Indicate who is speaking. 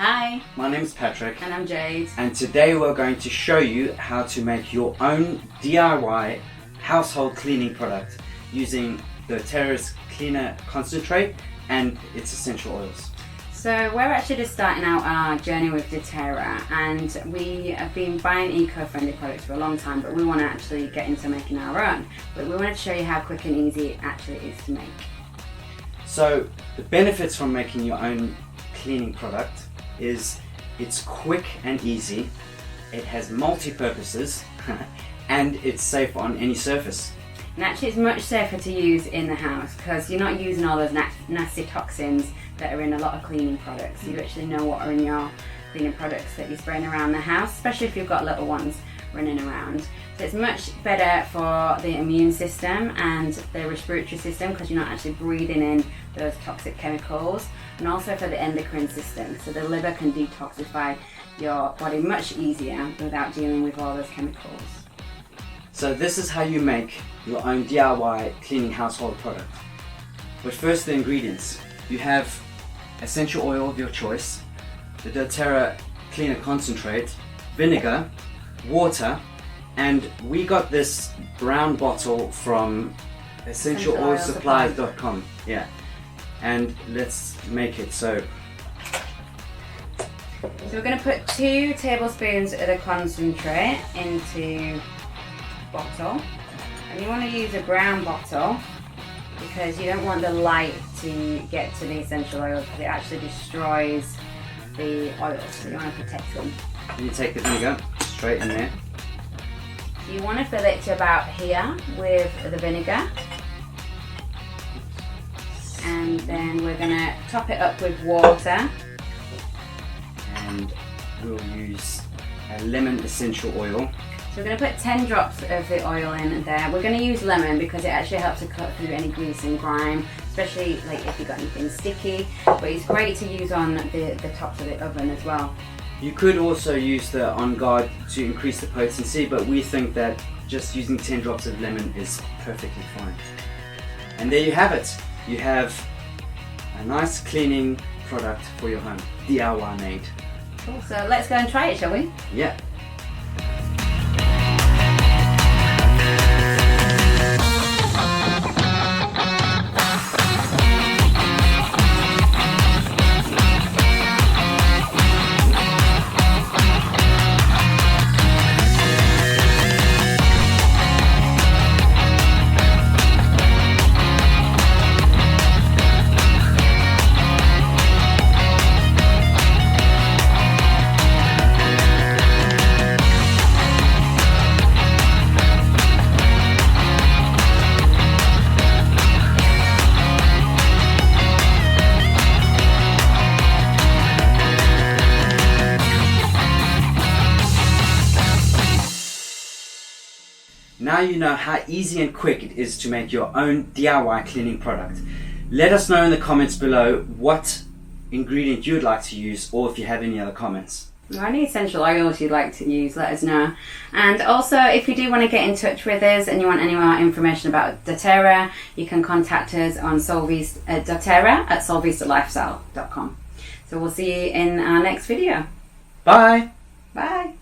Speaker 1: Hi,
Speaker 2: my name is Patrick
Speaker 1: and I'm Jade,
Speaker 2: and today we're going to show you how to make your own DIY household cleaning product using dōTERA's cleaner concentrate and its essential oils.
Speaker 1: So we're actually just starting out our journey with dōTERA, and we have been buying eco-friendly products for a long time, but we want to actually get into making our own. But we wanted to show you how quick and easy it actually is to make.
Speaker 2: So the benefits from making your own cleaning product is it's quick and easy, it has multi-purposes and it's safe on any surface.
Speaker 1: And actually it's much safer to use in the house because you're not using all those nasty toxins that are in a lot of cleaning products. You actually know what are in your cleaning products that you're spraying around the house, especially if you've got little ones running around. So it's much better for the immune system and the respiratory system because you're not actually breathing in those toxic chemicals, and also for the endocrine system, so the liver can detoxify your body much easier without dealing with all those chemicals.
Speaker 2: So this is how you make your own DIY cleaning household product. But first, the ingredients. You have essential oil of your choice, the dōTERA cleaner concentrate, vinegar, water, and we got this brown bottle from essentialoilsupplies.com. Yeah, and let's make it. So
Speaker 1: we're going to put 2 tablespoons of the concentrate into a bottle, and you want to use a brown bottle because you don't want the light to get to the essential oil because it actually destroys the oils, so you want to protect them.
Speaker 2: you take the vinegar straight in there.
Speaker 1: You want to fill it to about here with the vinegar, and then we're going to top it up with water.
Speaker 2: And we'll use a lemon essential oil.
Speaker 1: So we're going to put 10 drops of the oil in there. We're going to use lemon because it actually helps to cut through any grease and grime, especially like if you've got anything sticky, but it's great to use on the tops of the oven as well.
Speaker 2: You could also use the OnGuard to increase the potency, but we think that just using 10 drops of lemon is perfectly fine. And there you have it. You have a nice cleaning product for your home, DIY made.
Speaker 1: Cool, so let's go and try it, shall we?
Speaker 2: Yeah. Now you know how easy and quick it is to make your own DIY cleaning product. Let us know in the comments below what ingredient you'd like to use, or if you have any other comments.
Speaker 1: Or any essential oils you'd like to use, let us know. And also, if you do want to get in touch with us and you want any more information about dōTERA, you can contact us on dōTERA at solvistalifestyle.com. So we'll see you in our next video.
Speaker 2: Bye!
Speaker 1: Bye!